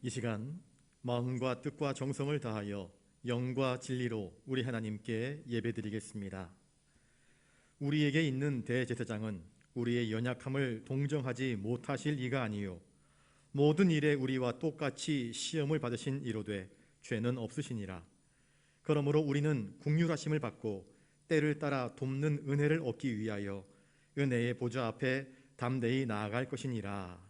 이 시간 마음과 뜻과 정성을 다하여 영과 진리로 우리 하나님께 예배드리겠습니다. 우리에게 있는 대제사장은 우리의 연약함을 동정하지 못하실 이가 아니요 모든 일에 우리와 똑같이 시험을 받으신 이로되 죄는 없으시니라. 그러므로 우리는 긍휼하심을 받고 때를 따라 돕는 은혜를 얻기 위하여 은혜의 보좌 앞에 담대히 나아갈 것이니라.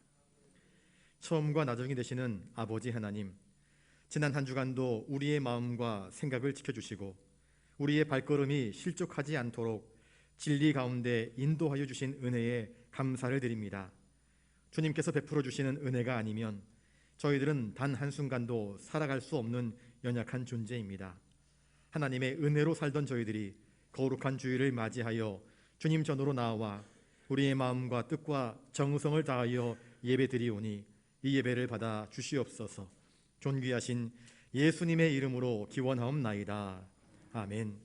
처음과 나중이 되시는 아버지 하나님, 지난 한 주간도 우리의 마음과 생각을 지켜주시고 우리의 발걸음이 실족하지 않도록 진리 가운데 인도하여 주신 은혜에 감사를 드립니다. 주님께서 베풀어 주시는 은혜가 아니면 저희들은 단 한순간도 살아갈 수 없는 연약한 존재입니다. 하나님의 은혜로 살던 저희들이 거룩한 주일을 맞이하여 주님 전으로 나와 우리의 마음과 뜻과 정성을 다하여 예배드리오니 이 예배를 받아 주시옵소서. 존귀하신 예수님의 이름으로 기원하옵나이다. 아멘.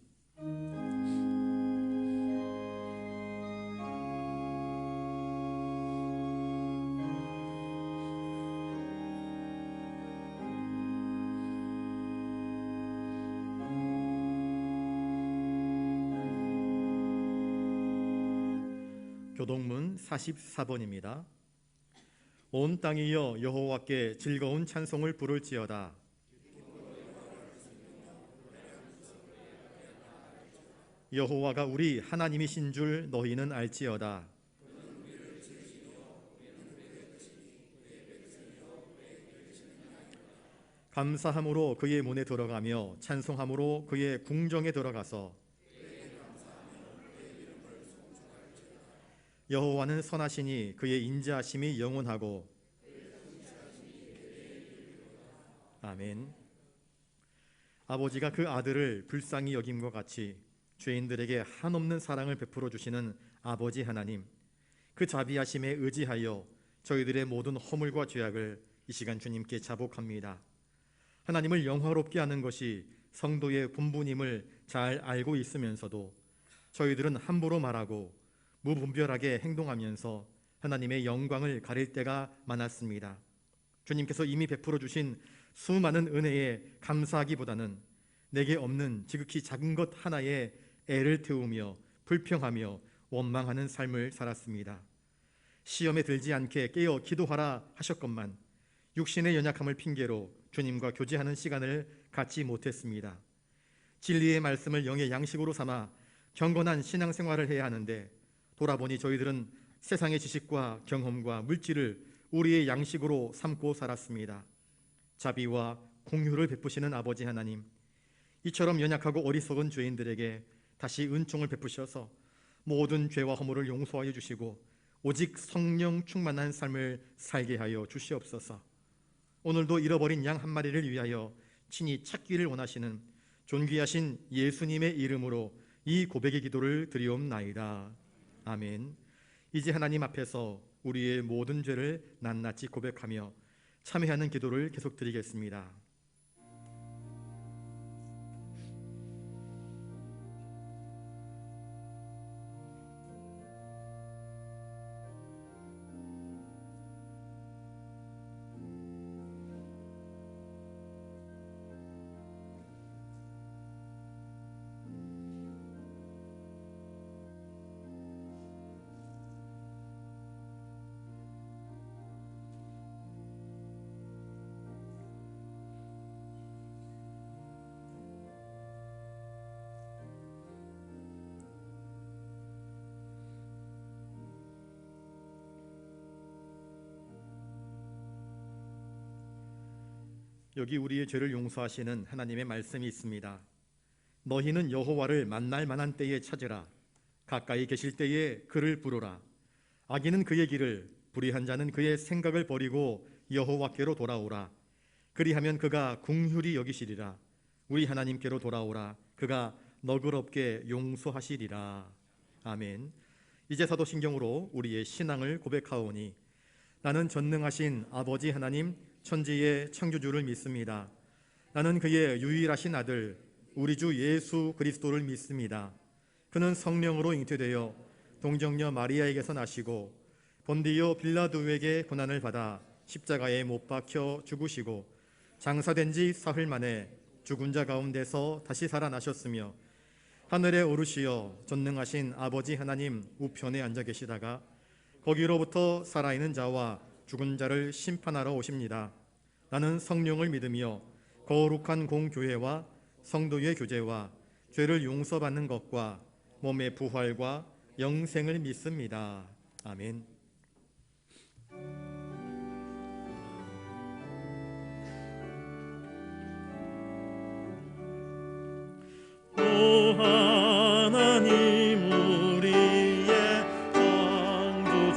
교동문 44번입니다. 온 땅이여 여호와께 즐거운 찬송을 부를지어다. 여호와가 우리 하나님이신 줄 너희는 알지어다. 감사함으로 그의 문에 들어가며 찬송함으로 그의 궁정에 들어가서 여호와는 선하시니 그의 인자하심이 영원하고. 아멘. 아버지가 그 아들을 불쌍히 여김과 같이 죄인들에게 한없는 사랑을 베풀어 주시는 아버지 하나님, 그 자비하심에 의지하여 저희들의 모든 허물과 죄악을 이 시간 주님께 자복합니다. 하나님을 영화롭게 하는 것이 성도의 본분임을 잘 알고 있으면서도 저희들은 함부로 말하고 무분별하게 행동하면서 하나님의 영광을 가릴 때가 많았습니다. 주님께서 이미 베풀어 주신 수많은 은혜에 감사하기보다는 내게 없는 지극히 작은 것 하나에 애를 태우며 불평하며 원망하는 삶을 살았습니다. 시험에 들지 않게 깨어 기도하라 하셨건만 육신의 연약함을 핑계로 주님과 교제하는 시간을 갖지 못했습니다. 진리의 말씀을 영의 양식으로 삼아 경건한 신앙생활을 해야 하는데 돌아보니 저희들은 세상의 지식과 경험과 물질을 우리의 양식으로 삼고 살았습니다. 자비와 공유를 베푸시는 아버지 하나님, 이처럼 연약하고 어리석은 죄인들에게 다시 은총을 베푸셔서 모든 죄와 허물을 용서하여 주시고 오직 성령 충만한 삶을 살게 하여 주시옵소서. 오늘도 잃어버린 양 한 마리를 위하여 친히 찾기를 원하시는 존귀하신 예수님의 이름으로 이 고백의 기도를 드리옵나이다. 아멘. 이제 하나님 앞에서 우리의 모든 죄를 낱낱이 고백하며 참회하는 기도를 계속 드리겠습니다. 여기 우리의 죄를 용서하시는 하나님의 말씀이 있습니다. 너희는 여호와를 만날 만한 때에 찾으라. 가까이 계실 때에 그를 부르라. 악인은 그의 길을, 불의한 자는 그의 생각을 버리고 여호와께로 돌아오라. 그리하면 그가 긍휼히 여기시리라. 우리 하나님께로 돌아오라. 그가 너그럽게 용서하시리라. 아멘. 이제 사도신경으로 우리의 신앙을 고백하오니 나는 전능하신 아버지 하나님 천지의 창조주를 믿습니다. 나는 그의 유일하신 아들 우리 주 예수 그리스도를 믿습니다. 그는 성령으로 잉태되어 동정녀 마리아에게서 나시고 본디오 빌라도에게 고난을 받아 십자가에 못 박혀 죽으시고 장사된 지 사흘 만에 죽은 자 가운데서 다시 살아나셨으며 하늘에 오르시어 전능하신 아버지 하나님 우편에 앉아 계시다가 거기로부터 살아있는 자와 죽은 자를 심판하러 오십니다. 나는 성령을 믿으며 거룩한 공교회와 성도의 교제와 죄를 용서받는 것과 몸의 부활과 영생을 믿습니다. 아멘. 오 하나님 우리의 창조주시니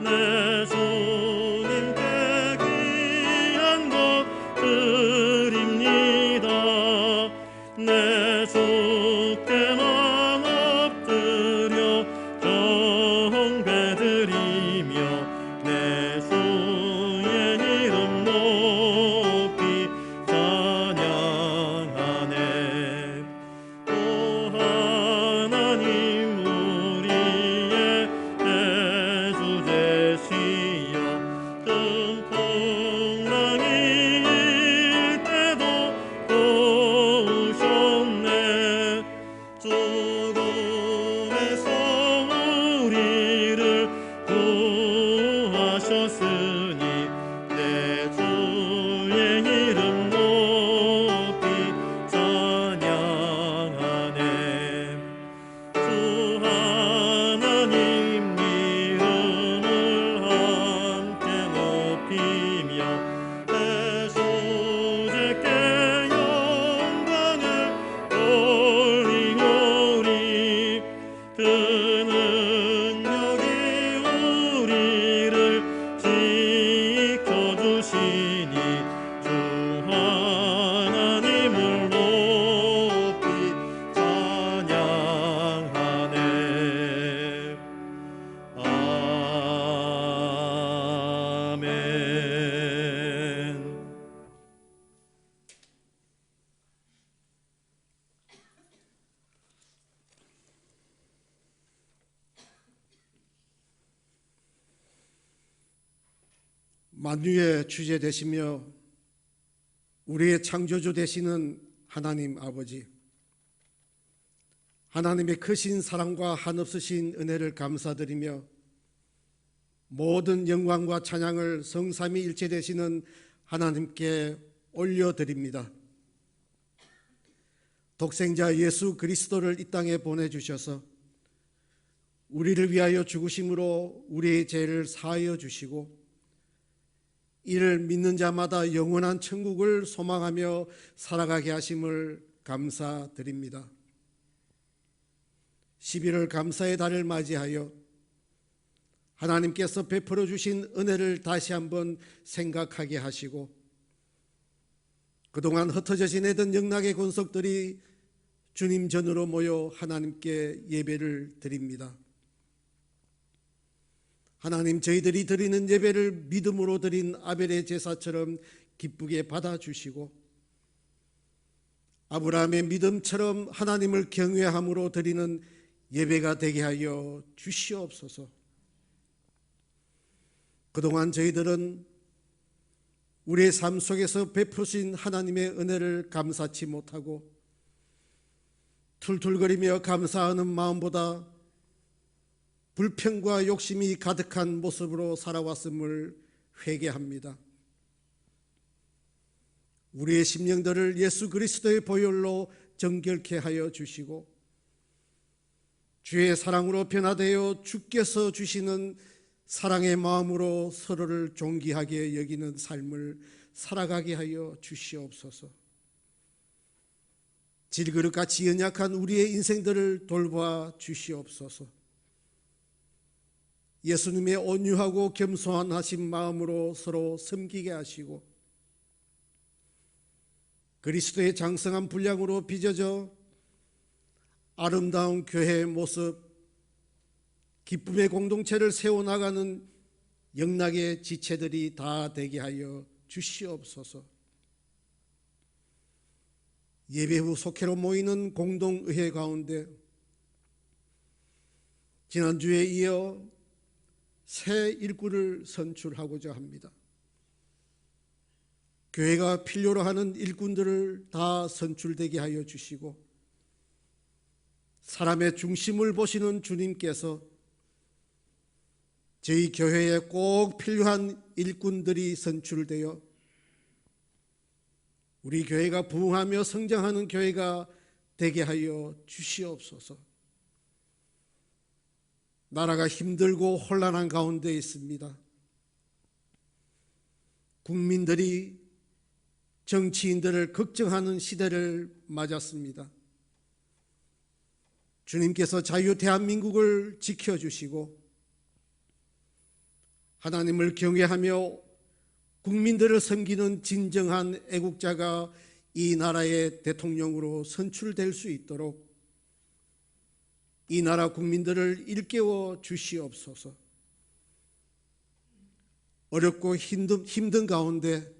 내 주님께 귀한 것 드립니다. 내 주께만 엎드려 경배드리며 내 주의 이름 높이 찬양하네. 오 하나님 우리의 대주 되시여 풍랑이 일 때도 도우셨네. 죽음에서 우리를 구하셨으니 내 주의 이름 높이 찬양하네. 주 하나님 이름을 함께 높이며 내 주제께 영광을 올리오리. 그 능력이 우리를 지켜주시니 주 하나님을 높이 찬양하네. 아멘. 만유의 주제 되시며 우리의 창조주 되시는 하나님 아버지, 하나님의 크신 사랑과 한없으신 은혜를 감사드리며 모든 영광과 찬양을 성삼위일체 되시는 하나님께 올려드립니다. 독생자 예수 그리스도를 이 땅에 보내주셔서 우리를 위하여 죽으심으로 우리의 죄를 사하여 주시고 이를 믿는 자마다 영원한 천국을 소망하며 살아가게 하심을 감사드립니다. 11월 감사의 달을 맞이하여 하나님께서 베풀어 주신 은혜를 다시 한번 생각하게 하시고 그동안 흩어져 지내던 영락의 권속들이 주님 전으로 모여 하나님께 예배를 드립니다. 하나님, 저희들이 드리는 예배를 믿음으로 드린 아벨의 제사처럼 기쁘게 받아주시고 아브라함의 믿음처럼 하나님을 경외함으로 드리는 예배가 되게 하여 주시옵소서. 그동안 저희들은 우리의 삶 속에서 베푸신 하나님의 은혜를 감사치 못하고 툴툴거리며 감사하는 마음보다 불평과 욕심이 가득한 모습으로 살아왔음을 회개합니다. 우리의 심령들을 예수 그리스도의 보혈로 정결케 하여 주시고 주의 사랑으로 변화되어 주께서 주시는 사랑의 마음으로 서로를 존귀하게 여기는 삶을 살아가게 하여 주시옵소서. 질그릇같이 연약한 우리의 인생들을 돌봐 주시옵소서. 예수님의 온유하고 겸손한 하신 마음으로 서로 섬기게 하시고 그리스도의 장성한 분량으로 빚어져 아름다운 교회의 모습, 기쁨의 공동체를 세워나가는 영락의 지체들이 다 되게 하여 주시옵소서. 예배 후 속회로 모이는 공동의회 가운데 지난주에 이어 새 일꾼을 선출하고자 합니다. 교회가 필요로 하는 일꾼들을 다 선출되게 하여 주시고, 사람의 중심을 보시는 주님께서 저희 교회에 꼭 필요한 일꾼들이 선출되어 우리 교회가 부흥하며 성장하는 교회가 되게 하여 주시옵소서. 나라가 힘들고 혼란한 가운데 있습니다. 국민들이 정치인들을 걱정하는 시대를 맞았습니다. 주님께서 자유 대한민국을 지켜주시고 하나님을 경외하며 국민들을 섬기는 진정한 애국자가 이 나라의 대통령으로 선출될 수 있도록 이 나라 국민들을 일깨워 주시옵소서. 어렵고 힘든 가운데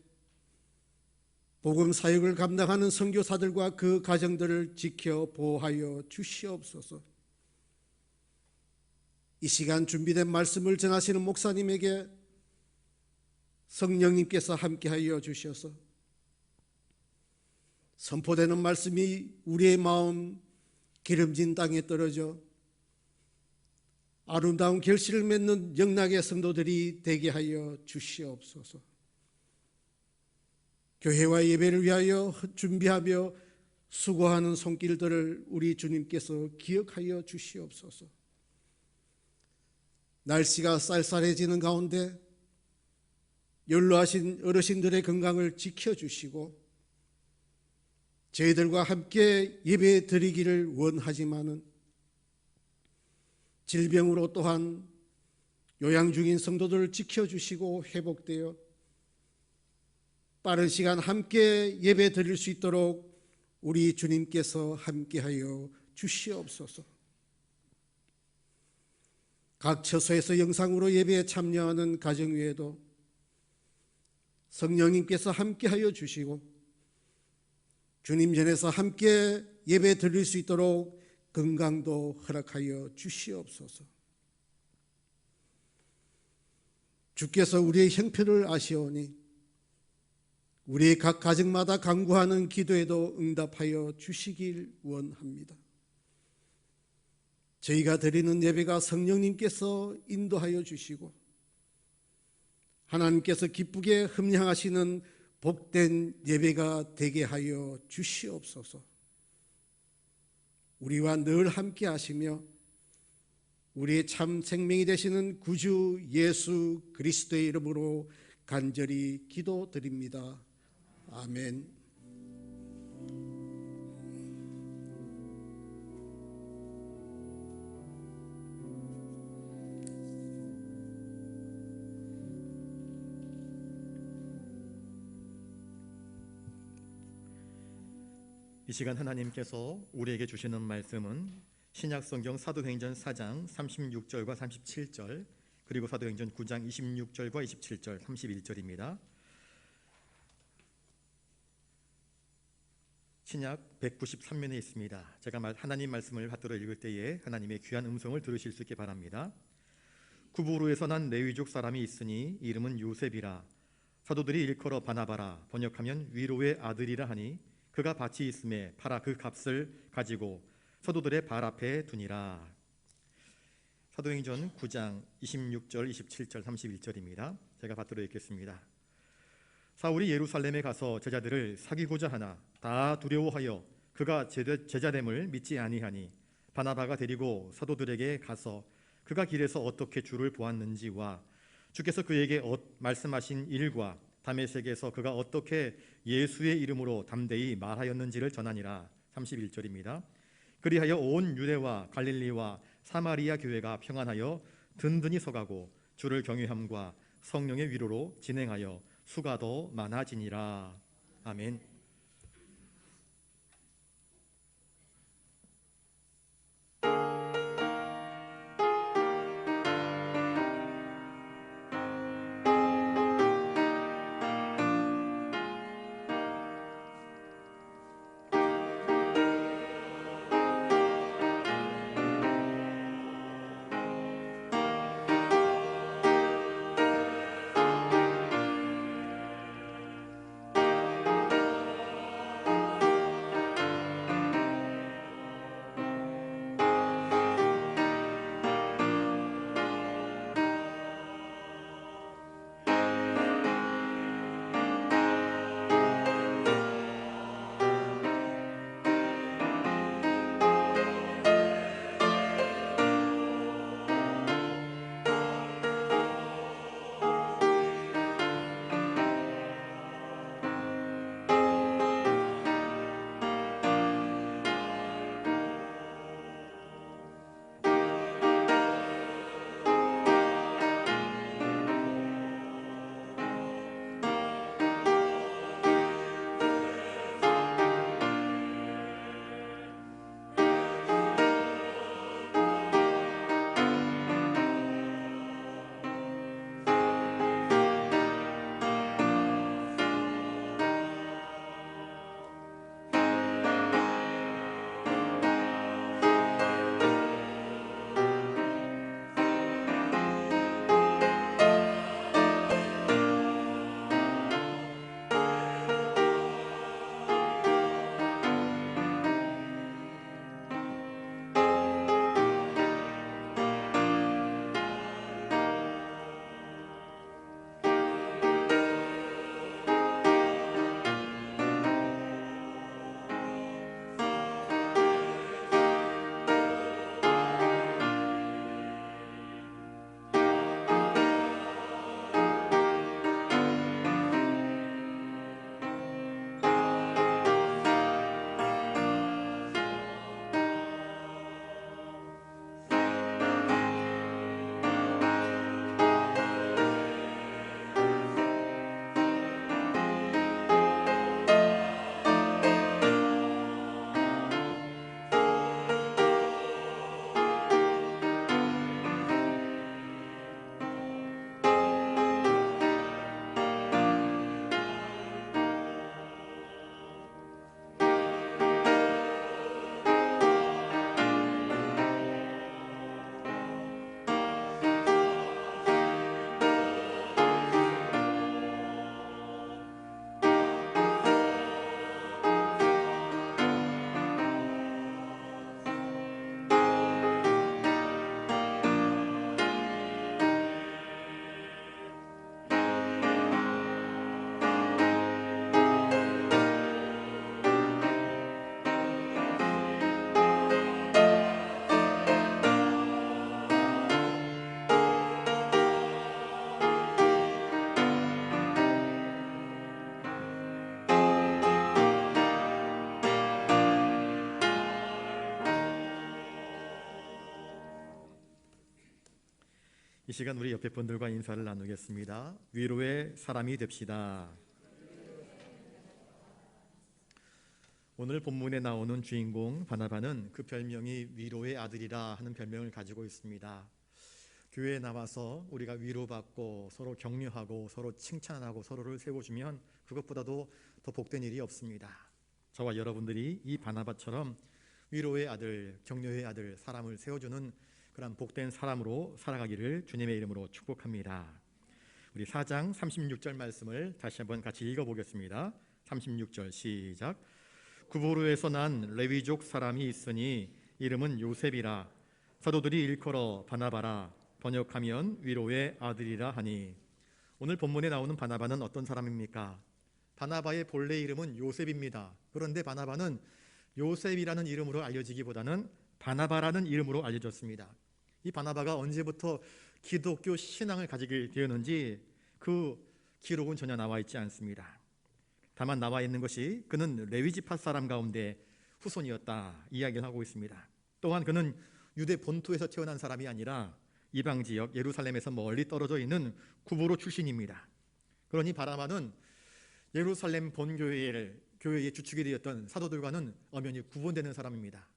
복음 사역을 감당하는 선교사들과 그 가정들을 지켜 보호하여 주시옵소서. 이 시간 준비된 말씀을 전하시는 목사님에게 성령님께서 함께하여 주셔서 선포되는 말씀이 우리의 마음 기름진 땅에 떨어져 아름다운 결실을 맺는 영락의 성도들이 되게 하여 주시옵소서. 교회와 예배를 위하여 준비하며 수고하는 손길들을 우리 주님께서 기억하여 주시옵소서. 날씨가 쌀쌀해지는 가운데 연로하신 어르신들의 건강을 지켜주시고 저희들과 함께 예배 드리기를 원하지만은 질병으로 또한 요양 중인 성도들을 지켜주시고 회복되어 빠른 시간 함께 예배 드릴 수 있도록 우리 주님께서 함께하여 주시옵소서. 각 처소에서 영상으로 예배에 참여하는 가정 외에도 성령님께서 함께하여 주시고 주님 전에서 함께 예배 드릴 수 있도록 건강도 허락하여 주시옵소서. 주께서 우리의 형편을 아시오니 우리의 각 가정마다 간구하는 기도에도 응답하여 주시길 원합니다. 저희가 드리는 예배가 성령님께서 인도하여 주시고 하나님께서 기쁘게 흠양하시는 복된 예배가 되게 하여 주시옵소서. 우리와 늘 함께 하시며 우리의 참 생명이 되시는 구주 예수 그리스도의 이름으로 간절히 기도드립니다. 아멘. 이 시간 하나님께서 우리에게 주시는 말씀은 신약성경 사도행전 4장 36절과 37절 그리고 사도행전 9장 26절과 27절 31절입니다. 신약 193면에 있습니다. 제가 하나님 말씀을 받들어 읽을 때에 하나님의 귀한 음성을 들으실 수 있게 바랍니다. 구부로에서 난 레위족 사람이 있으니 이름은 요셉이라. 사도들이 일컬어 바나바라, 번역하면 위로의 아들이라 하니 그가 밭이 있음에 팔아 그 값을 가지고 사도들의 발 앞에 두니라. 사도행전 9장 26절, 27절, 31절입니다. 제가 받들어 읽겠습니다. 사울이 예루살렘에 가서 제자들을 사귀고자 하나 다 두려워하여 그가 제자됨을 믿지 아니하니 바나바가 데리고 사도들에게 가서 그가 길에서 어떻게 주를 보았는지와 주께서 그에게 말씀하신 일과 다메섹에서 그가 어떻게 예수의 이름으로 담대히 말하였는지를 전하니라. 31절입니다. 그리하여 온 유대와 갈릴리와 사마리아 교회가 평안하여 든든히 서가고 주를 경외함과 성령의 위로로 진행하여 수가 더 많아지니라. 아멘. 이 시간 우리 옆에 분들과 인사를 나누겠습니다. 위로의 사람이 됩시다. 오늘 본문에 나오는 주인공 바나바는 그 별명이 위로의 아들이라 하는 별명을 가지고 있습니다. 교회에 나와서 우리가 위로받고 서로 격려하고 서로 칭찬하고 서로를 세워주면 그것보다도 더 복된 일이 없습니다. 저와 여러분들이 이 바나바처럼 위로의 아들, 격려의 아들, 사람을 세워주는 그런 복된 사람으로 살아가기를 주님의 이름으로 축복합니다. 우리 4장 36절 말씀을 다시 한번 같이 읽어보겠습니다. 36절 시작. 구보로에서 난 레위족 사람이 있으니 이름은 요셉이라. 사도들이 일컬어 바나바라. 번역하면 위로의 아들이라 하니. 오늘 본문에 나오는 바나바는 어떤 사람입니까? 바나바의 본래 이름은 요셉입니다. 그런데 바나바는 요셉이라는 이름으로 알려지기보다는 바나바라는 이름으로 알려졌습니다. 이 바나바가 언제부터 기독교 신앙을 가지게 되었는지 그 기록은 전혀 나와 있지 않습니다. 다만 나와 있는 것이 그는 레위 지파 사람 가운데 후손이었다 이야기를 하고 있습니다. 또한 그는 유대 본토에서 태어난 사람이 아니라 이방 지역 예루살렘에서 멀리 떨어져 있는 구브로 출신입니다. 그러니 바나바는 예루살렘 교회의 주축이 되었던 사도들과는 엄연히 구분되는 사람입니다.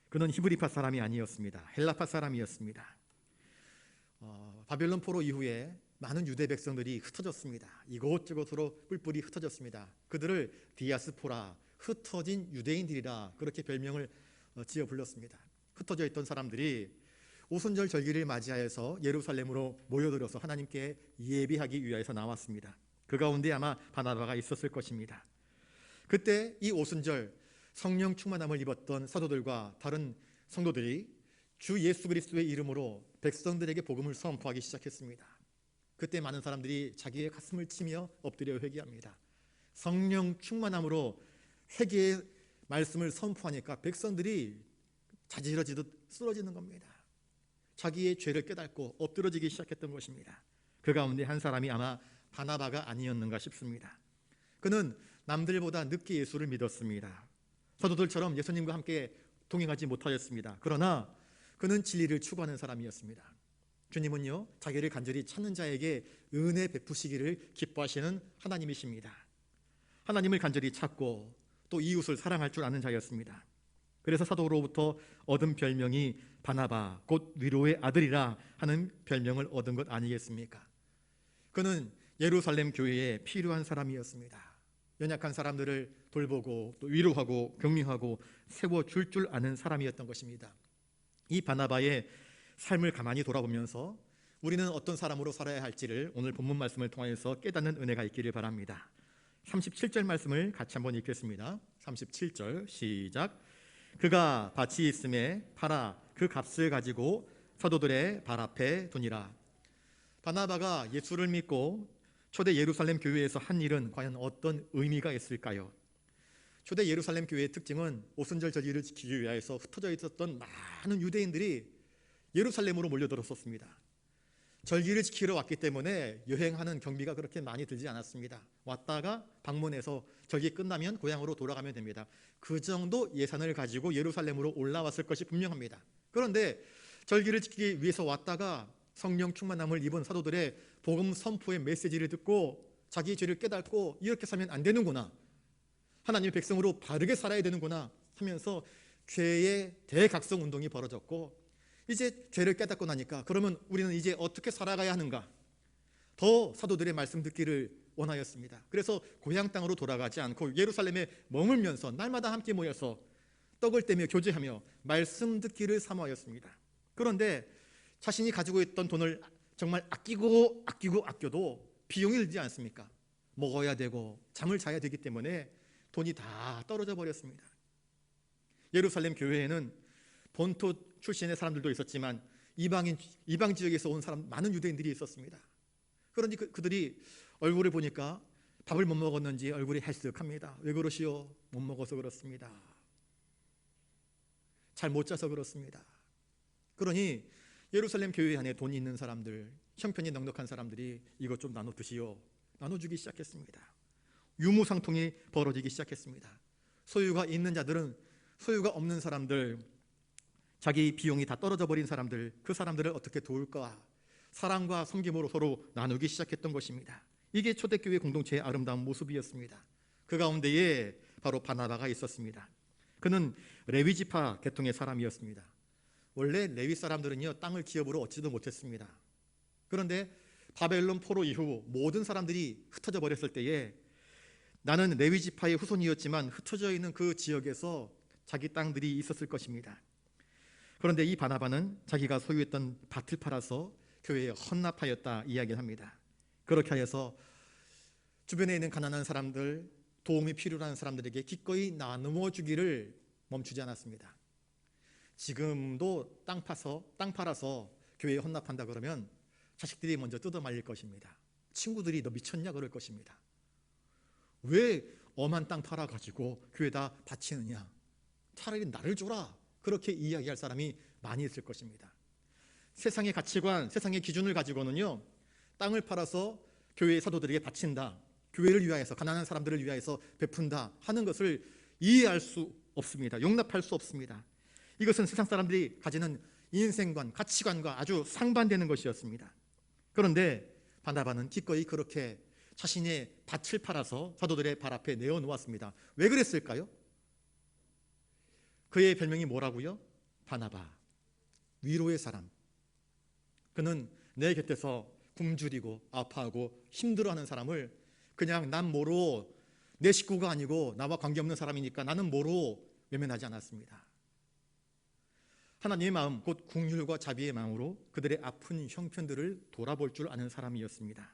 그는 히브리파 사람이 아니었습니다. 헬라파 사람이었습니다. 바벨론 포로 이후에 많은 유대 백성들이 흩어졌습니다. 이곳저곳으로 뿔뿔이 흩어졌습니다. 그들을 디아스포라, 흩어진 유대인들이라 그렇게 별명을 지어 불렀습니다. 흩어져 있던 사람들이 오순절 절기를 맞이하여서 예루살렘으로 모여들어서 하나님께 예배하기 위하여서 나왔습니다. 그 가운데 아마 바나바가 있었을 것입니다. 그때 이 오순절 성령 충만함을 입었던 사도들과 다른 성도들이 주 예수 그리스도의 이름으로 백성들에게 복음을 선포하기 시작했습니다. 그때 많은 사람들이 자기의 가슴을 치며 엎드려 회개합니다. 성령 충만함으로 회개의 말씀을 선포하니까 백성들이 자지러지듯 쓰러지는 겁니다. 자기의 죄를 깨닫고 엎드러지기 시작했던 것입니다. 그 가운데 한 사람이 아마 바나바가 아니었는가 싶습니다. 그는 남들보다 늦게 예수를 믿었습니다. 사도들처럼 예수님과 함께 동행하지 못하였습니다. 그러나 그는 진리를 추구하는 사람이었습니다. 주님은요, 자기를 간절히 찾는 자에게 은혜 베푸시기를 기뻐하시는 하나님이십니다. 하나님을 간절히 찾고 또 이웃을 사랑할 줄 아는 자였습니다. 그래서 사도로부터 얻은 별명이 바나바, 곧 위로의 아들이라 하는 별명을 얻은 것 아니겠습니까? 그는 예루살렘 교회에 필요한 사람이었습니다. 연약한 사람들을 돌보고 또 위로하고 격려하고 세워줄 줄 아는 사람이었던 것입니다. 이 바나바의 삶을 가만히 돌아보면서 우리는 어떤 사람으로 살아야 할지를 오늘 본문 말씀을 통해서 깨닫는 은혜가 있기를 바랍니다. 37절 말씀을 같이 한번 읽겠습니다. 37절 시작. 그가 밭이 있음에 팔아 그 값을 가지고 사도들의 발 앞에 두니라. 바나바가 예수를 믿고 초대 예루살렘 교회에서 한 일은 과연 어떤 의미가 있을까요? 초대 예루살렘 교회의 특징은 오순절 절기를 지키기 위하여서 흩어져 있었던 많은 유대인들이 예루살렘으로 몰려들었었습니다. 절기를 지키러 왔기 때문에 여행하는 경비가 그렇게 많이 들지 않았습니다. 왔다가 방문해서 절기 끝나면 고향으로 돌아가면 됩니다. 그 정도 예산을 가지고 예루살렘으로 올라왔을 것이 분명합니다. 그런데 절기를 지키기 위해서 왔다가 성령 충만함을 입은 사도들의 복음 선포의 메시지를 듣고 자기의 죄를 깨닫고 이렇게 살면 안 되는구나, 하나님의 백성으로 바르게 살아야 되는구나 하면서 죄의 대각성 운동이 벌어졌고, 이제 죄를 깨닫고 나니까 그러면 우리는 이제 어떻게 살아가야 하는가, 더 사도들의 말씀 듣기를 원하였습니다. 그래서 고향 땅으로 돌아가지 않고 예루살렘에 머물면서 날마다 함께 모여서 떡을 떼며 교제하며 말씀 듣기를 사모하였습니다. 그런데 자신이 가지고 있던 돈을 정말 아껴도 비용이 들지 않습니까? 먹어야 되고 잠을 자야 되기 때문에 돈이 다 떨어져 버렸습니다. 예루살렘 교회에는 본토 출신의 사람들도 있었지만 이방 지역에서 온 사람 많은 유대인들이 있었습니다. 그런데 그들이 얼굴을 보니까 밥을 못 먹었는지 얼굴이 헬쓱합니다. 왜 그러시오? 못 먹어서 그렇습니다. 잘 못 자서 그렇습니다. 그러니 예루살렘 교회 안에 돈이 있는 사람들, 형편이 넉넉한 사람들이 이것 좀 나눠 드시오, 나눠주기 시작했습니다. 유무상통이 벌어지기 시작했습니다. 소유가 있는 자들은 소유가 없는 사람들, 자기 비용이 다 떨어져 버린 사람들, 그 사람들을 어떻게 도울까, 사랑과 섬김으로 서로 나누기 시작했던 것입니다. 이게 초대교회 공동체의 아름다운 모습이었습니다. 그 가운데에 바로 바나바가 있었습니다. 그는 레위 지파 계통의 사람이었습니다. 원래 레위 사람들은요, 땅을 기업으로 얻지도 못했습니다. 그런데 바벨론 포로 이후 모든 사람들이 흩어져 버렸을 때에 나는 레위 지파의 후손이었지만 흩어져 있는 그 지역에서 자기 땅들이 있었을 것입니다. 그런데 이 바나바는 자기가 소유했던 밭을 팔아서 교회에 헌납하였다 이야기를 합니다. 그렇게 하여서 주변에 있는 가난한 사람들, 도움이 필요한 사람들에게 기꺼이 나누어 주기를 멈추지 않았습니다. 지금도 땅 팔아서 교회에 헌납한다 그러면 자식들이 먼저 뜯어 말릴 것입니다. 친구들이 너 미쳤냐 그럴 것입니다. 왜 엄한 땅 팔아가지고 교회에다 바치느냐, 차라리 나를 줘라, 그렇게 이야기할 사람이 많이 있을 것입니다. 세상의 가치관, 세상의 기준을 가지고는요, 땅을 팔아서 교회의 사도들에게 바친다, 교회를 위하여서, 가난한 사람들을 위하여서 베푼다 하는 것을 이해할 수 없습니다. 용납할 수 없습니다. 이것은 세상 사람들이 가지는 인생관, 가치관과 아주 상반되는 것이었습니다. 그런데 바나바는 기꺼이 그렇게 자신의 밭을 팔아서 사도들의 발 앞에 내어놓았습니다. 왜 그랬을까요? 그의 별명이 뭐라고요? 바나바, 위로의 사람. 그는 내 곁에서 굶주리고 아파하고 힘들어하는 사람을 그냥 난 뭐로, 내 식구가 아니고 나와 관계없는 사람이니까 나는 뭐로 외면하지 않았습니다. 하나님의 마음, 곧 긍휼과 자비의 마음으로 그들의 아픈 형편들을 돌아볼 줄 아는 사람이었습니다.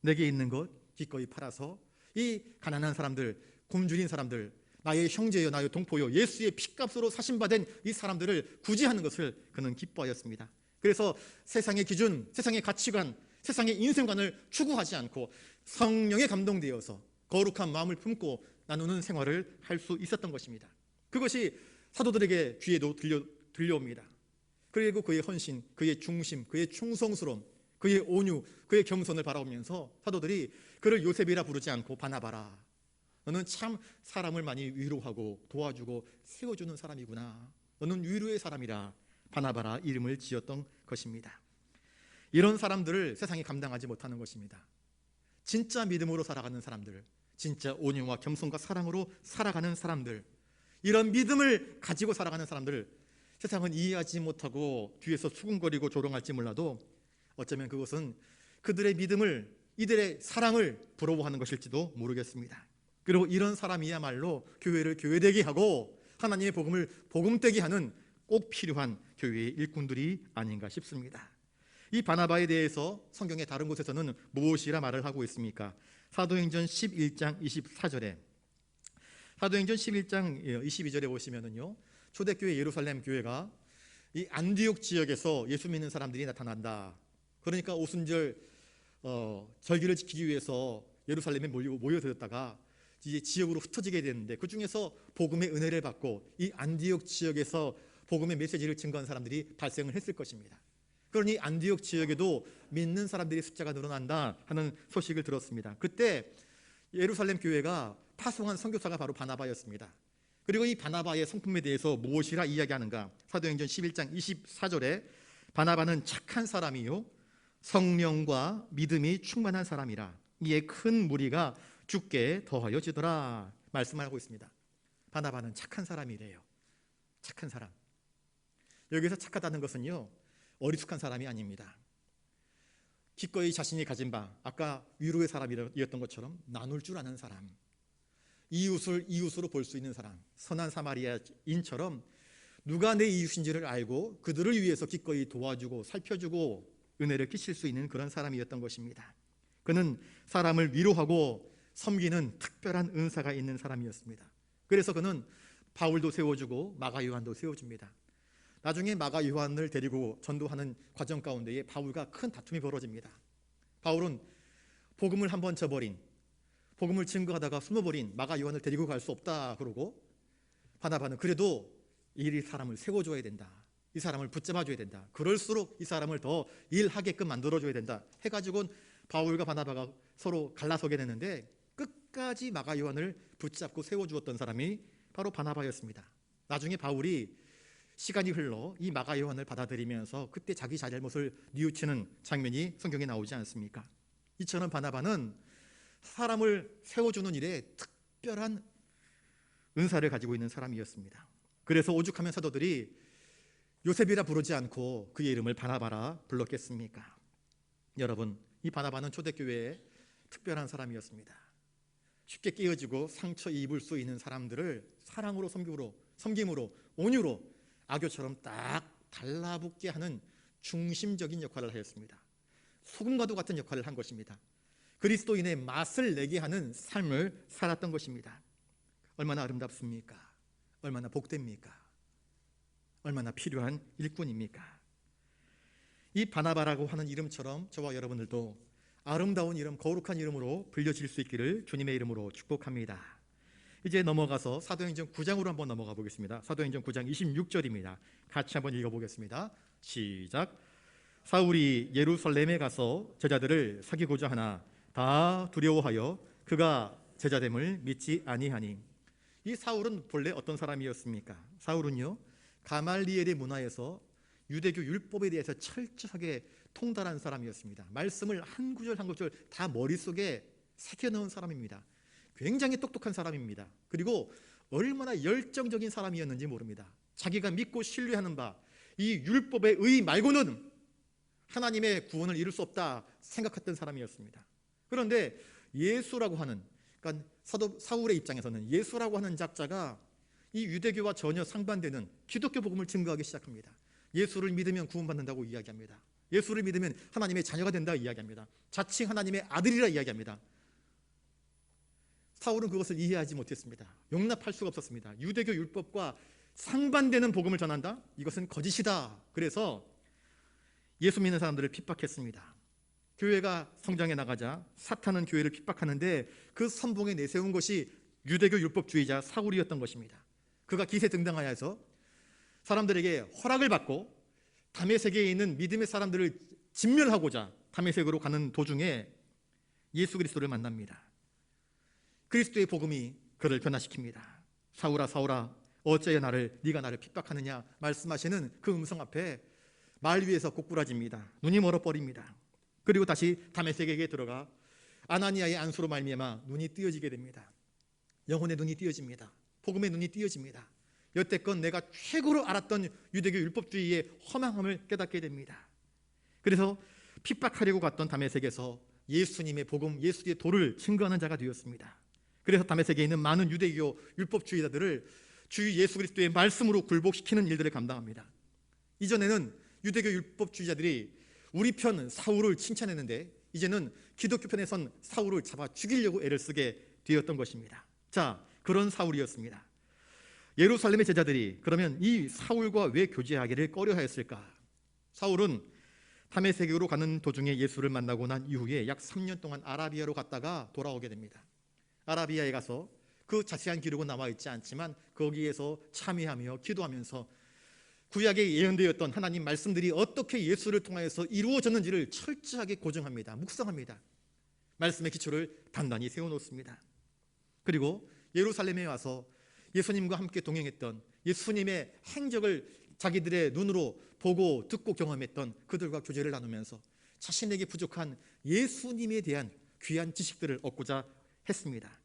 내게 있는 것 기꺼이 팔아서 이 가난한 사람들, 굶주린 사람들, 나의 형제여, 나의 동포여, 예수의 피값으로 사신받은 이 사람들을 구제하는 것을 그는 기뻐하였습니다. 그래서 세상의 기준, 세상의 가치관, 세상의 인생관을 추구하지 않고 성령에 감동되어서 거룩한 마음을 품고 나누는 생활을 할 수 있었던 것입니다. 그것이 사도들에게 귀에도 들려옵니다. 그리고 그의 헌신, 그의 중심, 그의 충성스러움, 그의 온유, 그의 겸손을 바라보면서 사도들이 그를 요셉이라 부르지 않고 바나바라, 너는 참 사람을 많이 위로하고 도와주고 세워주는 사람이구나, 너는 위로의 사람이라 바나바라 이름을 지었던 것입니다. 이런 사람들을 세상이 감당하지 못하는 것입니다. 진짜 믿음으로 살아가는 사람들, 진짜 온유와 겸손과 사랑으로 살아가는 사람들, 이런 믿음을 가지고 살아가는 사람들을 세상은 이해하지 못하고 뒤에서 수군거리고 조롱할지 몰라도 어쩌면 그것은 그들의 믿음을, 이들의 사랑을 부러워하는 것일지도 모르겠습니다. 그리고 이런 사람이야말로 교회를 교회되게 하고 하나님의 복음을 복음되게 하는 꼭 필요한 교회의 일꾼들이 아닌가 싶습니다. 이 바나바에 대해서 성경의 다른 곳에서는 무엇이라 말을 하고 있습니까? 사도행전 11장 24절에, 사도행전 11장 22절에 보시면은요, 초대교회 예루살렘 교회가 이 안디옥 지역에서 예수 믿는 사람들이 나타난다. 그러니까 오순절 절기를 지키기 위해서 예루살렘에 모여들었다가 이제 지역으로 흩어지게 되는데, 그 중에서 복음의 은혜를 받고 이 안디옥 지역에서 복음의 메시지를 증거한 사람들이 발생을 했을 것입니다. 그러니 안디옥 지역에도 믿는 사람들의 숫자가 늘어난다 하는 소식을 들었습니다. 그때 예루살렘 교회가 파송한 선교사가 바로 바나바였습니다. 그리고 이 바나바의 성품에 대해서 무엇이라 이야기하는가? 사도행전 11장 24절에 바나바는 착한 사람이요 성령과 믿음이 충만한 사람이라 이에 큰 무리가 죽게 더하여 지더라 말씀하고 있습니다. 바나바는 착한 사람이래요. 착한 사람. 여기서 착하다는 것은요, 어리숙한 사람이 아닙니다. 기꺼이 자신이 가진 바, 아까 위로의 사람이었던 것처럼 나눌 줄 아는 사람, 이웃을 이웃으로 볼 수 있는 사람, 선한 사마리아인처럼 누가 내 이웃인지를 알고 그들을 위해서 기꺼이 도와주고 살펴주고 은혜를 끼칠 수 있는 그런 사람이었던 것입니다. 그는 사람을 위로하고 섬기는 특별한 은사가 있는 사람이었습니다. 그래서 그는 바울도 세워주고 마가 요한도 세워줍니다. 나중에 마가 요한을 데리고 전도하는 과정 가운데에 바울과 큰 다툼이 벌어집니다. 바울은 복음을 한번 저버린, 복음을 증거하다가 숨어버린 마가 요한을 데리고 갈 수 없다 그러고, 바나바는 그래도 이 사람을 세워줘야 된다, 이 사람을 붙잡아줘야 된다, 그럴수록 이 사람을 더 일하게끔 만들어줘야 된다 해가지고 바울과 바나바가 서로 갈라서게 되는데, 끝까지 마가 요한을 붙잡고 세워주었던 사람이 바로 바나바였습니다. 나중에 바울이 시간이 흘러 이 마가 요한을 받아들이면서 그때 자기 잘못을 뉘우치는 장면이 성경에 나오지 않습니까? 이처럼 바나바는 사람을 세워주는 일에 특별한 은사를 가지고 있는 사람이었습니다. 그래서 오죽하면 사도들이 요셉이라 부르지 않고 그의 이름을 바나바라 불렀겠습니까? 여러분, 이 바나바는 초대교회의 특별한 사람이었습니다. 쉽게 깨어지고 상처 입을 수 있는 사람들을 사랑으로 섬김으로 온유로 악교처럼 딱 달라붙게 하는 중심적인 역할을 하였습니다. 소금과도 같은 역할을 한 것입니다. 그리스도인의 맛을 내게 하는 삶을 살았던 것입니다. 얼마나 아름답습니까? 얼마나 복됩니까? 얼마나 필요한 일꾼입니까? 이 바나바라고 하는 이름처럼 저와 여러분들도 아름다운 이름, 거룩한 이름으로 불려질 수 있기를 주님의 이름으로 축복합니다. 이제 넘어가서 사도행전 9장으로 한번 넘어가 보겠습니다. 사도행전 9장 26절입니다. 같이 한번 읽어보겠습니다. 시작. 사울이 예루살렘에 가서 제자들을 사귀고자 하나 다 두려워하여 그가 제자됨을 믿지 아니하니. 이 사울은 본래 어떤 사람이었습니까? 사울은요, 가말리엘의 문화에서 유대교 율법에 대해서 철저하게 통달한 사람이었습니다. 말씀을 한 구절 한 구절 다 머릿속에 새겨넣은 사람입니다. 굉장히 똑똑한 사람입니다. 그리고 얼마나 열정적인 사람이었는지 모릅니다. 자기가 믿고 신뢰하는 바 이 율법의 의 말고는 하나님의 구원을 이룰 수 없다 생각했던 사람이었습니다. 그런데 예수라고 하는, 그러니까 사울의 입장에서는 예수라고 하는 작자가 이 유대교와 전혀 상반되는 기독교 복음을 증거하기 시작합니다. 예수를 믿으면 구원받는다고 이야기합니다. 예수를 믿으면 하나님의 자녀가 된다 이야기합니다. 자칭 하나님의 아들이라 이야기합니다. 사울은 그것을 이해하지 못했습니다. 용납할 수가 없었습니다. 유대교 율법과 상반되는 복음을 전한다? 이것은 거짓이다. 그래서 예수 믿는 사람들을 핍박했습니다. 교회가 성장해 나가자 사탄은 교회를 핍박하는데 그 선봉에 내세운 것이 유대교 율법주의자 사울이었던 것입니다. 그가 기세등등하여서 사람들에게 허락을 받고 다메섹에 있는 믿음의 사람들을 진멸하고자 다메섹으로 가는 도중에 예수 그리스도를 만납니다. 그리스도의 복음이 그를 변화시킵니다. 사울아 사울아 어째여 네가 나를 핍박하느냐 말씀하시는 그 음성 앞에 말 위에서 고꾸라집니다. 눈이 멀어버립니다. 그리고 다시 다메섹에게 들어가 아나니아의 안수로 말미암아 눈이 띄어지게 됩니다. 영혼의 눈이 띄어집니다. 복음의 눈이 띄어집니다. 여태껏 내가 최고로 알았던 유대교 율법주의의 허망함을 깨닫게 됩니다. 그래서 핍박하려고 갔던 다메섹에서 예수님의 복음, 예수의 도를 증거하는 자가 되었습니다. 그래서 다메섹에 있는 많은 유대교 율법주의자들을 주 예수 그리스도의 말씀으로 굴복시키는 일들을 감당합니다. 이전에는 유대교 율법주의자들이 우리 편 사울을 칭찬했는데 이제는 기독교 편에 선 사울을 잡아 죽이려고 애를 쓰게 되었던 것입니다. 자, 그런 사울이었습니다. 예루살렘의 제자들이 그러면 이 사울과 왜 교제하기를 꺼려하였을까? 사울은 다메섹으로 가는 도중에 예수를 만나고 난 이후에 약 3년 동안 아라비아로 갔다가 돌아오게 됩니다. 아라비아에 가서 그 자세한 기록은 나와 있지 않지만 거기에서 참여하며 기도하면서 구약에 예언되었던 하나님 말씀들이 어떻게 예수를 통하여서 이루어졌는지를 철저하게 고증합니다. 묵상합니다. 말씀의 기초를 단단히 세워놓습니다. 그리고 예루살렘에 와서 예수님과 함께 동행했던 예수님의 행적을 자기들의 눈으로 보고 듣고 경험했던 그들과 교제를 나누면서 자신에게 부족한 예수님에 대한 귀한 지식들을 얻고자 했습니다.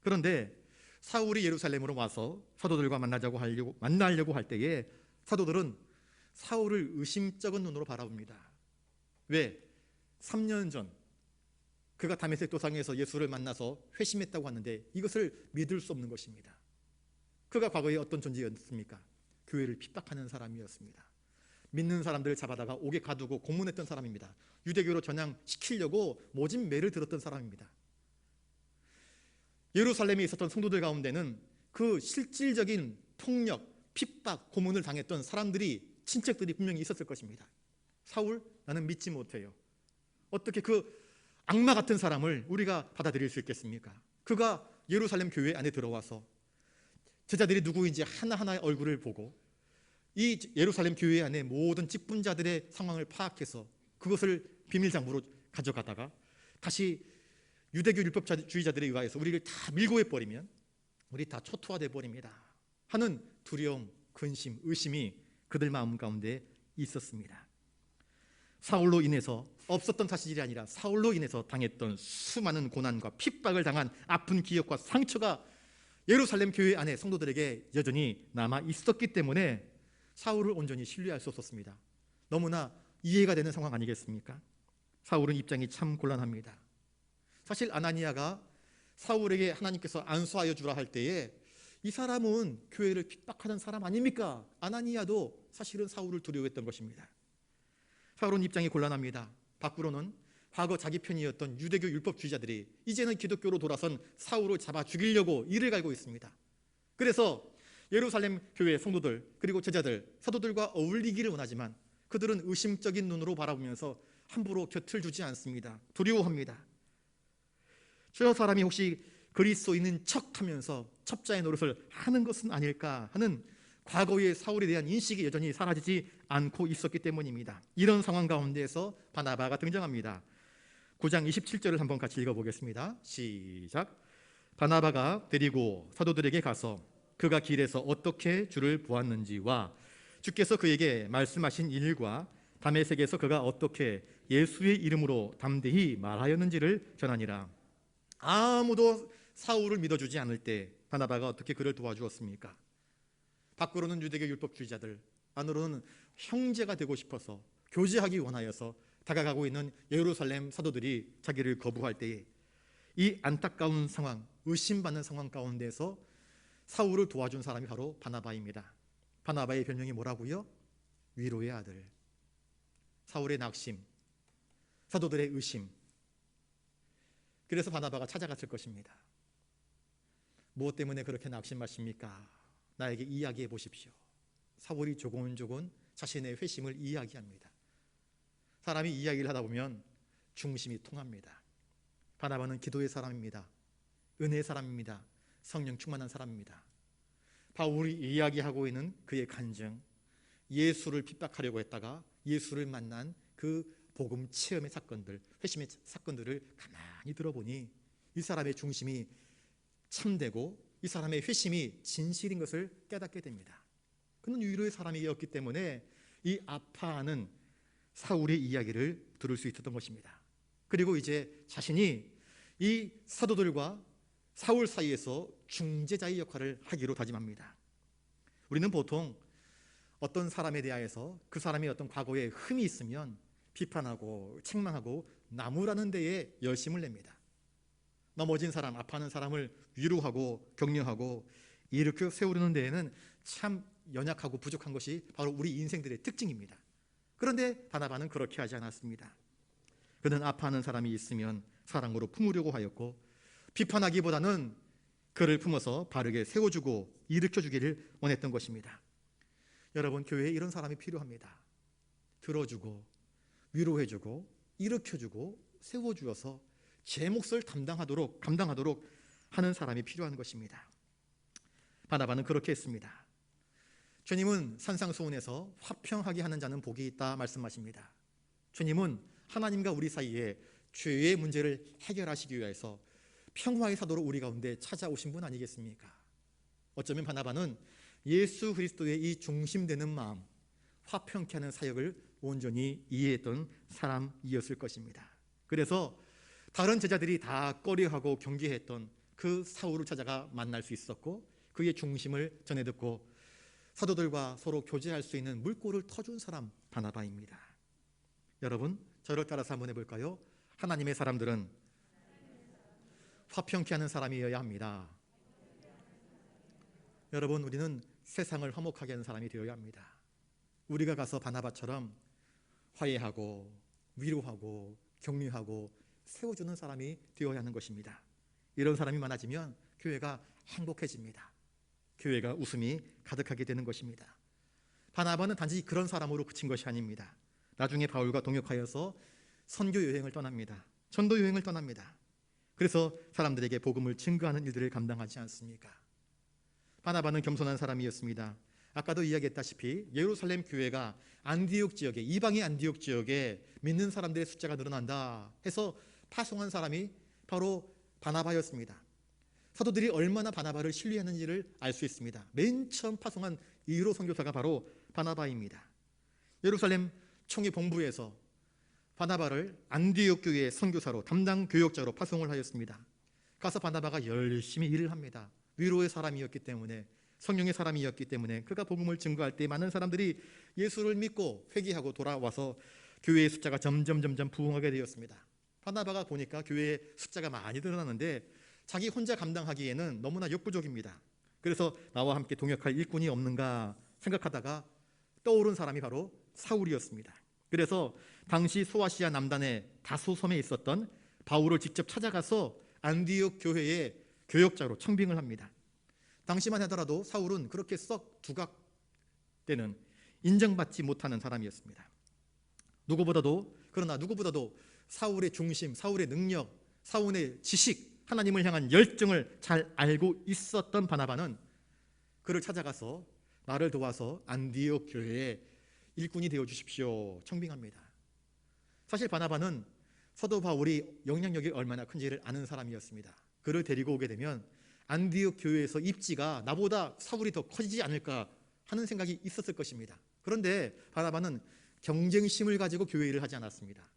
그런데 사울이 예루살렘으로 와서 사도들과 만나려고 할 때에 사도들은 사울을 의심쩍은 눈으로 바라봅니다. 왜? 3년 전 그가 다메섹 도상에서 예수를 만나서 회심했다고 하는데 이것을 믿을 수 없는 것입니다. 그가 과거에 어떤 존재였습니까? 교회를 핍박하는 사람이었습니다. 믿는 사람들을 잡아다가 옥에 가두고 고문했던 사람입니다. 유대교로 전향시키려고 모진 매를 들었던 사람입니다. 예루살렘에 있었던 성도들 가운데는 그 실질적인 폭력, 핍박, 고문을 당했던 사람들이, 친척들이 분명히 있었을 것입니다. 사울, 나는 믿지 못해요. 어떻게 그 악마 같은 사람을 우리가 받아들일 수 있겠습니까? 그가 예루살렘 교회 안에 들어와서 제자들이 누구인지 하나하나의 얼굴을 보고 이 예루살렘 교회 안에 모든 직분자들의 상황을 파악해서 그것을 비밀장부로 가져가다가 다시 유대교 율법주의자들에 의하여서 우리를 다 밀고 해버리면 우리 다 초토화돼 버립니다 하는 두려움, 근심, 의심이 그들 마음 가운데 있었습니다. 사울로 인해서 없었던 사실이 아니라 사울로 인해서 당했던 수많은 고난과 핍박을 당한 아픈 기억과 상처가 예루살렘 교회 안에 성도들에게 여전히 남아 있었기 때문에 사울을 온전히 신뢰할 수 없었습니다. 너무나 이해가 되는 상황 아니겠습니까? 사울은 입장이 참 곤란합니다. 사실 아나니아가 사울에게 하나님께서 안수하여 주라 할 때에 이 사람은 교회를 핍박하는 사람 아닙니까? 아나니아도 사실은 사울을 두려워했던 것입니다. 사울은 입장이 곤란합니다. 밖으로는 과거 자기 편이었던 유대교 율법주의자들이 이제는 기독교로 돌아선 사울을 잡아 죽이려고 이를 갈고 있습니다. 그래서 예루살렘 교회 성도들 그리고 제자들, 사도들과 어울리기를 원하지만 그들은 의심적인 눈으로 바라보면서 함부로 곁을 두지 않습니다. 두려워합니다. 저 사람이 혹시 그리스도인인 척하면서 첩자의 노릇을 하는 것은 아닐까 하는 과거의 사울에 대한 인식이 여전히 사라지지 않고 있었기 때문입니다. 이런 상황 가운데에서 바나바가 등장합니다. 9장 27절을 한번 같이 읽어보겠습니다. 시작. 바나바가 데리고 사도들에게 가서 그가 길에서 어떻게 주를 보았는지와 주께서 그에게 말씀하신 일과 다메섹에서 그가 어떻게 예수의 이름으로 담대히 말하였는지를 전하니라. 아무도 사울을 믿어주지 않을 때 바나바가 어떻게 그를 도와주었습니까? 밖으로는 유대교 율법주의자들, 안으로는 형제가 되고 싶어서 교제하기 원하여서 다가가고 있는 예루살렘 사도들이 자기를 거부할 때에 이 안타까운 상황, 의심받는 상황 가운데서 사울을 도와준 사람이 바로 바나바입니다. 바나바의 별명이 뭐라고요? 위로의 아들. 사울의 낙심, 사도들의 의심. 그래서 바나바가 찾아갔을 것입니다. 무엇 때문에 그렇게 낙심하십니까? 나에게 이야기해 보십시오. 사울이 조곤조곤 자신의 회심을 이야기합니다. 사람이 이야기를 하다 보면 중심이 통합니다. 바나바는 기도의 사람입니다. 은혜의 사람입니다. 성령 충만한 사람입니다. 바울이 이야기하고 있는 그의 간증, 예수를 핍박하려고 했다가 예수를 만난 그 복음 체험의 사건들, 회심의 사건들을 가만히 들어보니 이 사람의 중심이 참되고 이 사람의 회심이 진실인 것을 깨닫게 됩니다. 그는 위로의 사람이었기 때문에 이 아파하는 사울의 이야기를 들을 수 있었던 것입니다. 그리고 이제 자신이 이 사도들과 사울 사이에서 중재자의 역할을 하기로 다짐합니다. 우리는 보통 어떤 사람에 대하여서 그 사람의 어떤 과거에 흠이 있으면 비판하고 책망하고 나무라는 데에 열심을 냅니다. 넘어진 사람, 아파하는 사람을 위로하고 격려하고 일으켜 세우려는 데에는 참 연약하고 부족한 것이 바로 우리 인생들의 특징입니다. 그런데 바나바는 그렇게 하지 않았습니다. 그는 아파하는 사람이 있으면 사랑으로 품으려고 하였고 비판하기보다는 그를 품어서 바르게 세워주고 일으켜주기를 원했던 것입니다. 여러분, 교회에 이런 사람이 필요합니다. 들어주고 위로해주고 일으켜주고 세워주어서 제 몫을 감당하도록 하는 사람이 필요한 것입니다. 바나바는 그렇게 했습니다. 주님은 산상수훈에서 화평하게 하는 자는 복이 있다 말씀하십니다. 주님은 하나님과 우리 사이에 죄의 문제를 해결하시기 위해서 평화의 사도로 우리 가운데 찾아오신 분 아니겠습니까? 어쩌면 바나바는 예수 그리스도의 이 중심되는 마음, 화평케 하는 사역을 온전히 이해했던 사람이었을 것입니다. 그래서 다른 제자들이 다 꺼려하고 경계했던 그 사울을 찾아가 만날 수 있었고 그의 중심을 전해 듣고 사도들과 서로 교제할 수 있는 물꼬를 터준 사람 바나바입니다. 여러분, 저를 따라서 한번 해볼까요? 하나님의 사람들은 화평케 하는 사람이어야 합니다. 여러분, 우리는 세상을 화목하게 하는 사람이 되어야 합니다. 우리가 가서 바나바처럼 화해하고 위로하고 격려하고 세워주는 사람이 되어야 하는 것입니다. 이런 사람이 많아지면 교회가 행복해집니다. 교회가 웃음이 가득하게 되는 것입니다. 바나바는 단지 그런 사람으로 그친 것이 아닙니다. 나중에 바울과 동역하여서 선교 여행을 떠납니다. 전도 여행을 떠납니다. 그래서 사람들에게 복음을 증거하는 일들을 감당하지 않습니까? 바나바는 겸손한 사람이었습니다. 아까도 이야기했다시피 예루살렘 교회가 안디옥 지역에, 이방의 안디옥 지역에 믿는 사람들의 숫자가 늘어난다 해서 파송한 사람이 바로 바나바였습니다. 사도들이 얼마나 바나바를 신뢰하는지를 알 수 있습니다. 맨 처음 파송한 1호 선교사가 바로 바나바입니다. 예루살렘 총회 본부에서 바나바를 안디옥 교회의 선교사로 담당 교역자로 파송을 하였습니다. 가서 바나바가 열심히 일을 합니다. 위로의 사람이었기 때문에, 성령의 사람이었기 때문에 그가 복음을 증거할 때 많은 사람들이 예수를 믿고 회개하고 돌아와서 교회의 숫자가 점점 부흥하게 되었습니다. 바나바가 보니까 교회의 숫자가 많이 늘어나는데 자기 혼자 감당하기에는 너무나 역부족입니다. 그래서 나와 함께 동역할 일꾼이 없는가 생각하다가 떠오른 사람이 바로 사울이었습니다. 그래서 당시 소아시아 남단의 다소 섬에 있었던 바울을 직접 찾아가서 안디옥 교회의 교역자로 청빙을 합니다. 당시만 하더라도 사울은 그렇게 썩 두각되는, 인정받지 못하는 사람이었습니다. 그러나 누구보다도 사울의 중심, 사울의 능력, 사울의 지식, 하나님을 향한 열정을 잘 알고 있었던 바나바는 그를 찾아가서 나를 도와서 안디옥 교회의 일꾼이 되어 주십시오 청빙합니다. 사실 바나바는 사도 바울이 영향력이 얼마나 큰지를 아는 사람이었습니다. 그를 데리고 오게 되면 안디옥 교회에서 입지가 나보다 사울이 더 커지지 않을까 하는 생각이 있었을 것입니다. 그런데 바나바는 경쟁심을 가지고 교회 일을 하지 않았습니다.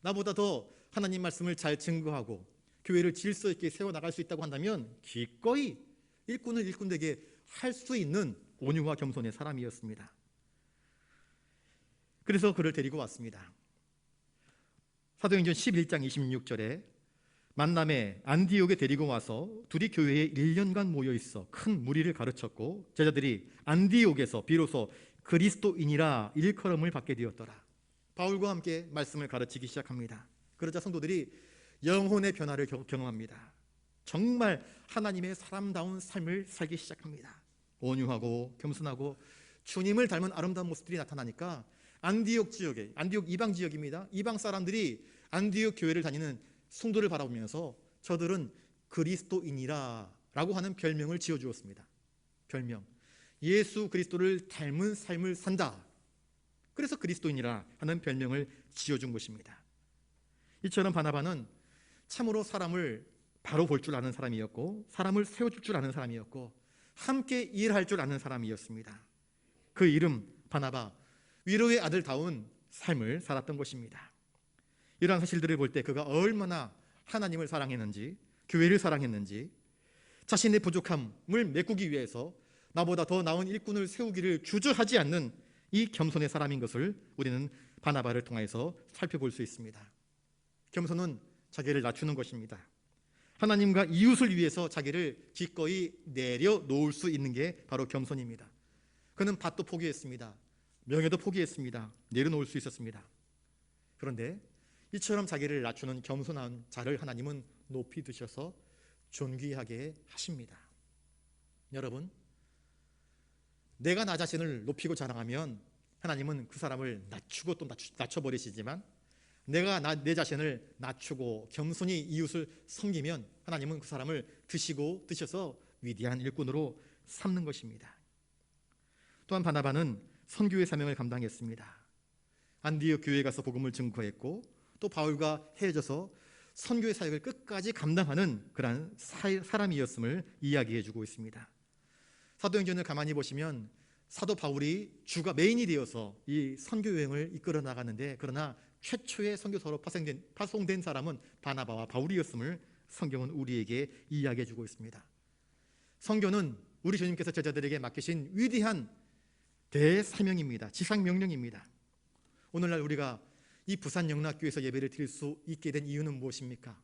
나보다 더 하나님 말씀을 잘 증거하고 교회를 질서 있게 세워나갈 수 있다고 한다면 기꺼이 일꾼을 일꾼되게 할 수 있는 온유와 겸손의 사람이었습니다. 그래서 그를 데리고 왔습니다. 사도행전 11장 26절에 만남에 안디옥에 데리고 와서 둘이 교회에 1년간 모여 있어 큰 무리를 가르쳤고 제자들이 안디옥에서 비로소 그리스도인이라 일컬음을 받게 되었더라. 바울과 함께 말씀을 가르치기 시작합니다. 그러자 성도들이 영혼의 변화를 경험합니다. 정말 하나님의 사람다운 삶을 살기 시작합니다. 온유하고 겸손하고 주님을 닮은 아름다운 모습들이 나타나니까 안디옥 지역에, 안디옥 이방 지역입니다. 이방 사람들이 안디옥 교회를 다니는 성도를 바라보면서 저들은 그리스도인이라 라고 하는 별명을 지어주었습니다. 별명, 예수 그리스도를 닮은 삶을 산다. 그래서 그리스도인이라 하는 별명을 지어준 것입니다. 이처럼 바나바는 참으로 사람을 바로 볼 줄 아는 사람이었고 사람을 세워줄 줄 아는 사람이었고 함께 일할 줄 아는 사람이었습니다. 그 이름 바나바, 위로의 아들다운 삶을 살았던 것입니다. 이러한 사실들을 볼 때 그가 얼마나 하나님을 사랑했는지, 교회를 사랑했는지, 자신의 부족함을 메꾸기 위해서 나보다 더 나은 일꾼을 세우기를 주저하지 않는 이 겸손의 사람인 것을 우리는 바나바를 통해서 살펴볼 수 있습니다. 겸손은 자기를 낮추는 것입니다. 하나님과 이웃을 위해서 자기를 기꺼이 내려놓을 수 있는 게 바로 겸손입니다. 그는 밭도 포기했습니다. 명예도 포기했습니다. 내려놓을 수 있었습니다. 그런데 이처럼 자기를 낮추는 겸손한 자를 하나님은 높이 드셔서 존귀하게 하십니다. 여러분, 내가 나 자신을 높이고 자랑하면 하나님은 그 사람을 낮추고 또 낮춰버리시지만 내가 내 자신을 낮추고 겸손히 이웃을 섬기면 하나님은 그 사람을 드셔서 위대한 일꾼으로 삼는 것입니다. 또한 바나바는 선교의 사명을 감당했습니다. 안디옥 교회에 가서 복음을 증거했고 또 바울과 헤어져서 선교의 사역을 끝까지 감당하는 그런 사람이었음을 이야기해주고 있습니다. 사도행전을 가만히 보시면 사도 바울이 주가 메인이 되어서 이 선교 여행을 이끌어 나가는데 그러나 최초의 선교사로 파송된 사람은 바나바와 바울이었음을 성경은 우리에게 이야기해주고 있습니다. 선교는 우리 주님께서 제자들에게 맡기신 위대한 대사명입니다. 지상명령입니다. 오늘날 우리가 이 부산 영락교회에서 예배를 드릴 수 있게 된 이유는 무엇입니까?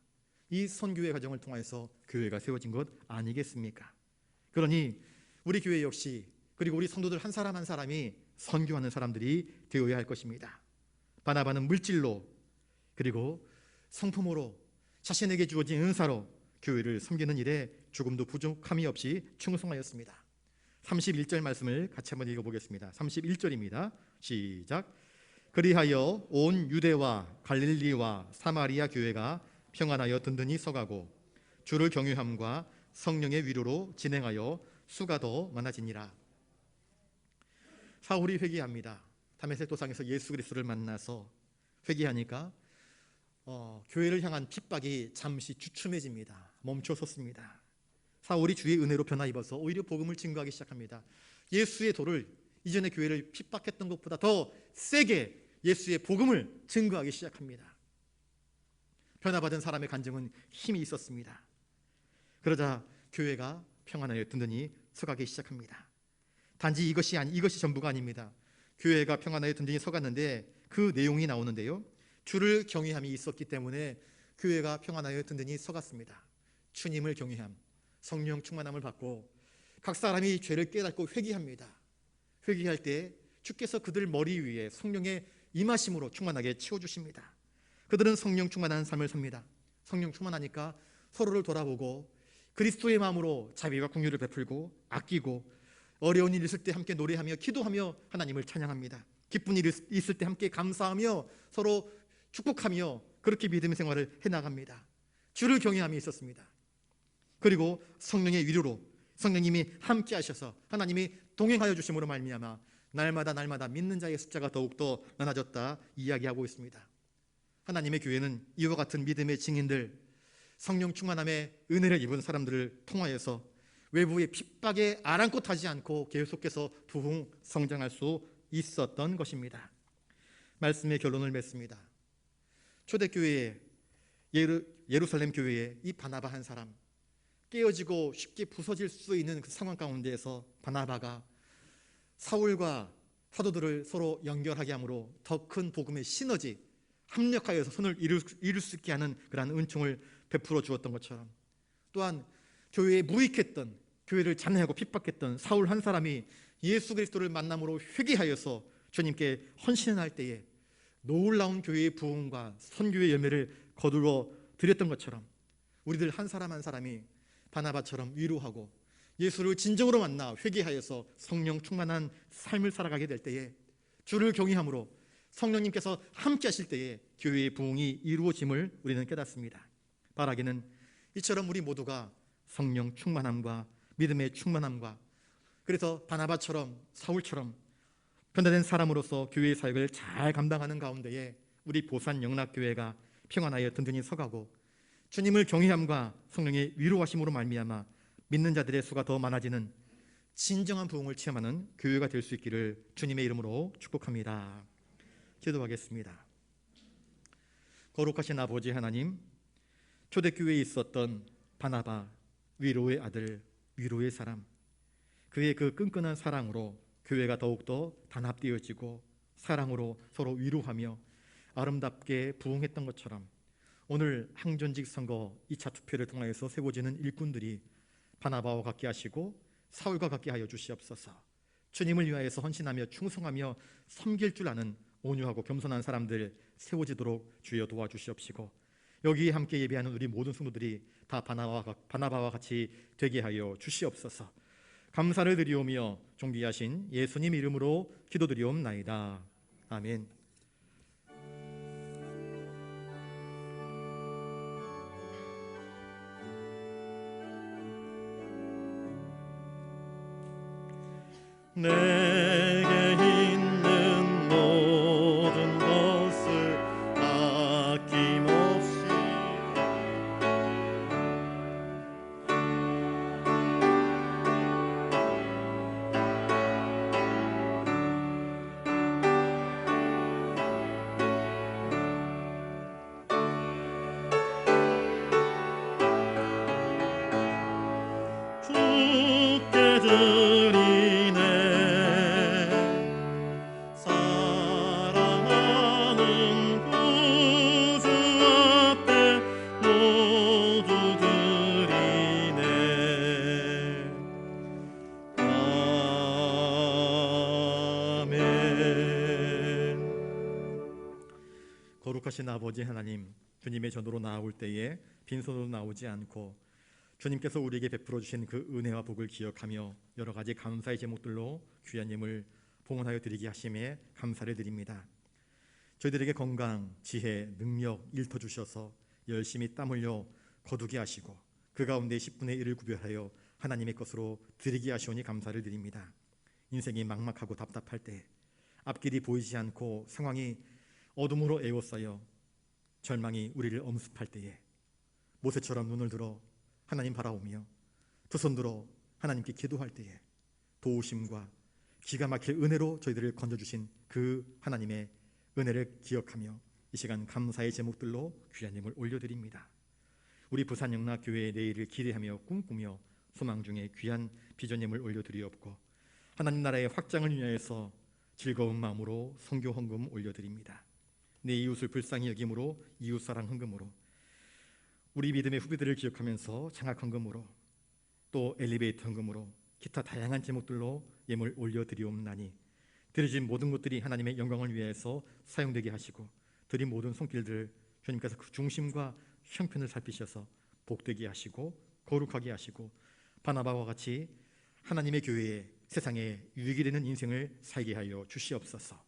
이 선교의 과정을 통해서 교회가 세워진 것 아니겠습니까? 그러니 우리 교회 역시 그리고 우리 성도들 한 사람 한 사람이 선교하는 사람들이 되어야 할 것입니다. 바나바는 물질로 그리고 성품으로 자신에게 주어진 은사로 교회를 섬기는 일에 조금도 부족함이 없이 충성하였습니다. 31절 말씀을 같이 한번 읽어보겠습니다. 31절입니다. 시작. 그리하여 온 유대와 갈릴리와 사마리아 교회가 평안하여 든든히 서가고 주를 경유함과 성령의 위로로 진행하여 수가 더 많아지니라. 사울이 회개합니다. 다메섹 도상에서 예수 그리스도를 만나서 회개하니까 교회를 향한 핍박이 잠시 주춤해집니다. 멈춰섰습니다. 사울이 주의 은혜로 변화 입어서 오히려 복음을 증거하기 시작합니다. 예수의 도를, 이전의 교회를 핍박했던 것보다 더 세게 예수의 복음을 증거하기 시작합니다. 변화받은 사람의 간증은 힘이 있었습니다. 그러자 교회가 평안하여 든든히 서가기 시작합니다. 단지 이것이 전부가 아닙니다. 교회가 평안하여 든든히 서갔는데 그 내용이 나오는데요, 주를 경외함이 있었기 때문에 교회가 평안하여 든든히 서갔습니다. 주님을 경외함, 성령 충만함을 받고 각 사람이 죄를 깨닫고 회개합니다. 회개할 때 주께서 그들 머리 위에 성령의 임하심으로 충만하게 채워주십니다. 그들은 성령 충만한 삶을 삽니다. 성령 충만하니까 서로를 돌아보고 그리스도의 마음으로 자비와 긍휼을 베풀고 아끼고, 어려운 일 있을 때 함께 노래하며 기도하며 하나님을 찬양합니다. 기쁜 일 있을 때 함께 감사하며 서로 축복하며 그렇게 믿음의 생활을 해나갑니다. 주를 경외함이 있었습니다. 그리고 성령의 위로로 성령님이 함께 하셔서 하나님이 동행하여 주심으로 말미암아 날마다 믿는 자의 숫자가 더욱더 많아졌다 이야기하고 있습니다. 하나님의 교회는 이와 같은 믿음의 증인들, 성령 충만함의 은혜를 입은 사람들을 통하여서 외부의 핍박에 아랑곳하지 않고 계속해서 부흥 성장할 수 있었던 것입니다. 말씀의 결론을 맺습니다. 초대교회에, 예루살렘 교회에 이 바나바 한 사람, 깨어지고 쉽게 부서질 수 있는 그 상황 가운데에서 바나바가 사울과 사도들을 서로 연결하게 함으로 더 큰 복음의 시너지, 합력하여서 선을 이룰 수 있게 하는 그러한 은총을 베풀어 주었던 것처럼, 또한 교회에 무익했던, 교회를 잔해하고 핍박했던 사울 한 사람이 예수 그리스도를 만남으로 회개하여서 주님께 헌신할 때에 놀라운 교회의 부흥과 선교의 열매를 거두어 드렸던 것처럼, 우리들 한 사람 한 사람이 바나바처럼 위로하고 예수를 진정으로 만나 회개하여서 성령 충만한 삶을 살아가게 될 때에 주를 경외함으로 성령님께서 함께 하실 때에 교회의 부흥이 이루어짐을 우리는 깨닫습니다. 바라기는 이처럼 우리 모두가 성령 충만함과 믿음의 충만함과, 그래서 바나바처럼 사울처럼 변화된 사람으로서 교회의 사역을 잘 감당하는 가운데에 우리 보산 영락교회가 평안하여 든든히 서가고 주님을 경외함과 성령의 위로하심으로 말미암아 믿는 자들의 수가 더 많아지는 진정한 부흥을 체험하는 교회가 될 수 있기를 주님의 이름으로 축복합니다. 기도하겠습니다. 거룩하신 아버지 하나님, 초대교회에 있었던 바나바, 위로의 아들, 위로의 사람, 그의 그 끈끈한 사랑으로 교회가 더욱더 단합되어지고 사랑으로 서로 위로하며 아름답게 부흥했던 것처럼, 오늘 항전직 선거 2차 투표를 통하여서 세워지는 일꾼들이 바나바와 같게 하시고 사울과 같게 하여 주시옵소서. 주님을 위하여서 헌신하며 충성하며 섬길 줄 아는 온유하고 겸손한 사람들 세워지도록 주여 도와주시옵시고, 여기에 함께 예배하는 우리 모든 성도들이 다 바나바와 같이 되게 하여 주시옵소서. 감사를 드리오며 존귀하신 예수님 이름으로 기도드리옵나이다. 아멘. 내게 있는 모든 것을 아낌없이 주께 드리네. 사랑하는 구주 앞에 모두 드리네. 아멘. 거룩하신 아버지 하나님, 주님의 전으로 나아올 때에 빈손으로 나오지 않고 주님께서 우리에게 베풀어 주신 그 은혜와 복을 기억하며 여러 가지 감사의 제목들로 귀한 예물 봉헌하여 드리게 하심에 감사를 드립니다. 저희들에게 건강, 지혜, 능력 일터 주셔서 열심히 땀 흘려 거두게 하시고 그 가운데 10분의 1을 구별하여 하나님의 것으로 드리게 하시오니 감사를 드립니다. 인생이 막막하고 답답할 때, 앞길이 보이지 않고 상황이 어둠으로 에워싸여 절망이 우리를 엄습할 때에 모세처럼 눈을 들어 하나님 바라오며 두 손 들어 하나님께 기도할 때에 도우심과 기가 막힐 은혜로 저희들을 건져주신 그 하나님의 은혜를 기억하며 이 시간 감사의 제목들로 귀한 예물 올려드립니다. 우리 부산영락교회의 내일을 기대하며 꿈꾸며 소망 중에 귀한 비전 예물 올려드리옵고, 하나님 나라의 확장을 위하여서 즐거운 마음으로 선교 헌금 올려드립니다. 내 이웃을 불쌍히 여김으로 이웃사랑 헌금으로, 우리 믿음의 후배들을 기억하면서 장학 헌금으로, 또 엘리베이터 헌금으로, 기타 다양한 제목들로 예물 올려드리옵나니 드려진 모든 것들이 하나님의 영광을 위해서 사용되게 하시고, 드린 모든 손길들 주님께서 그 중심과 형편을 살피셔서 복되게 하시고 거룩하게 하시고, 바나바와 같이 하나님의 교회에 세상에 유익이 되는 인생을 살게 하여 주시옵소서.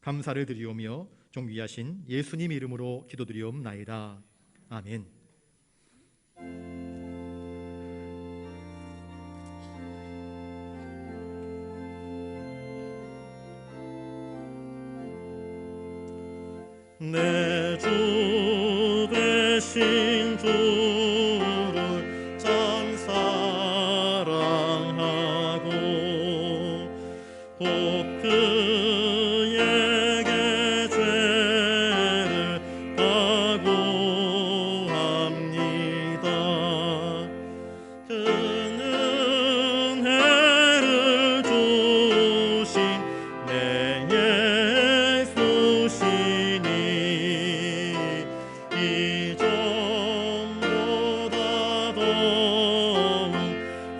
감사를 드리오며 존귀하신 예수님 이름으로 기도드리옵나이다. 아멘. 내 주 되신 주를 참 사랑하고 곧 그에게 죄를 각오합니다. 큰 은혜를 주신 내 예수시니 이전보다 더욱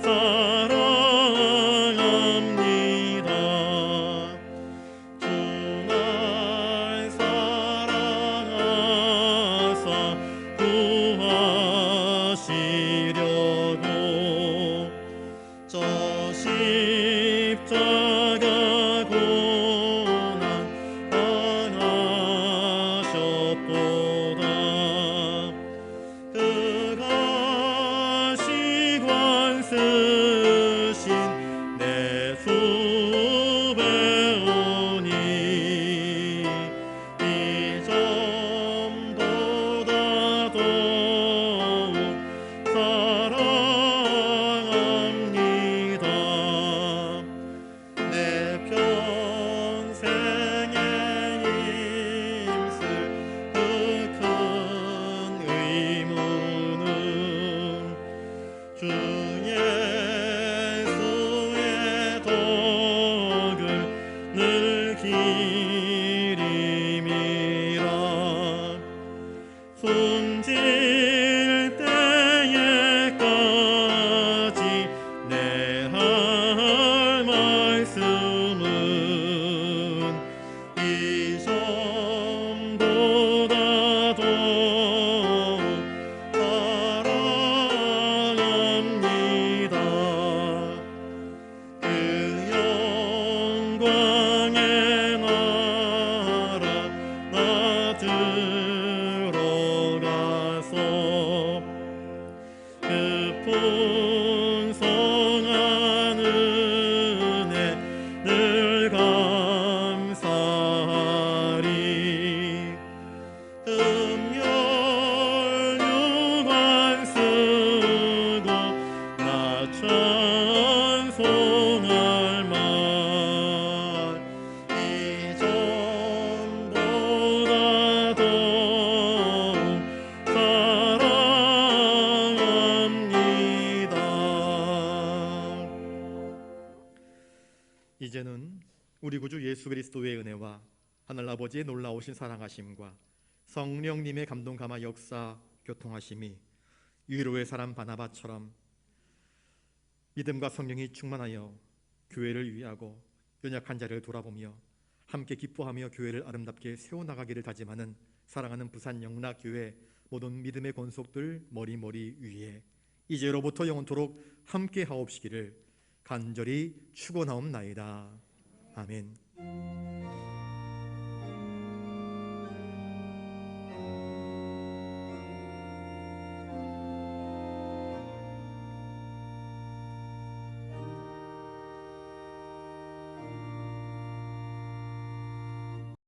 사랑합니다. 주 날 사랑하사 구하시려고 저 십자가 고난 당하셨도다. 그가 시관 쓰신 내 수배오니 이전보다 더욱 사랑합니다. 내 평생에 힘쓸 그 큰 의무는 주 예수의 덕을 늘 기림이라. 손질 때에까지 내 할 말씀은 이전보다 더욱 사랑합니다. 그 영광의 나라 나 들어가서 그 풍성한 은혜 늘 감사하리. 음열 유관 쓰고 나 찬송할 말 이전보다 더욱 사랑합니다. 이제는 우리 구주 예수 그리스도의 은혜와 하늘 아버지의 놀라우신 사랑하심과 성령님의 감동 감화 역사 교통하심이 위로의 사람 바나바처럼 믿음과 성령이 충만하여 교회를 위하고 연약한 자를 돌아보며 함께 기뻐하며 교회를 아름답게 세워나가기를 다짐하는 사랑하는 부산영락교회 모든 믿음의 권속들 머리머리 위에 이제로부터 영원토록 함께 하옵시기를 간절히 축원하옵나이다. 아멘.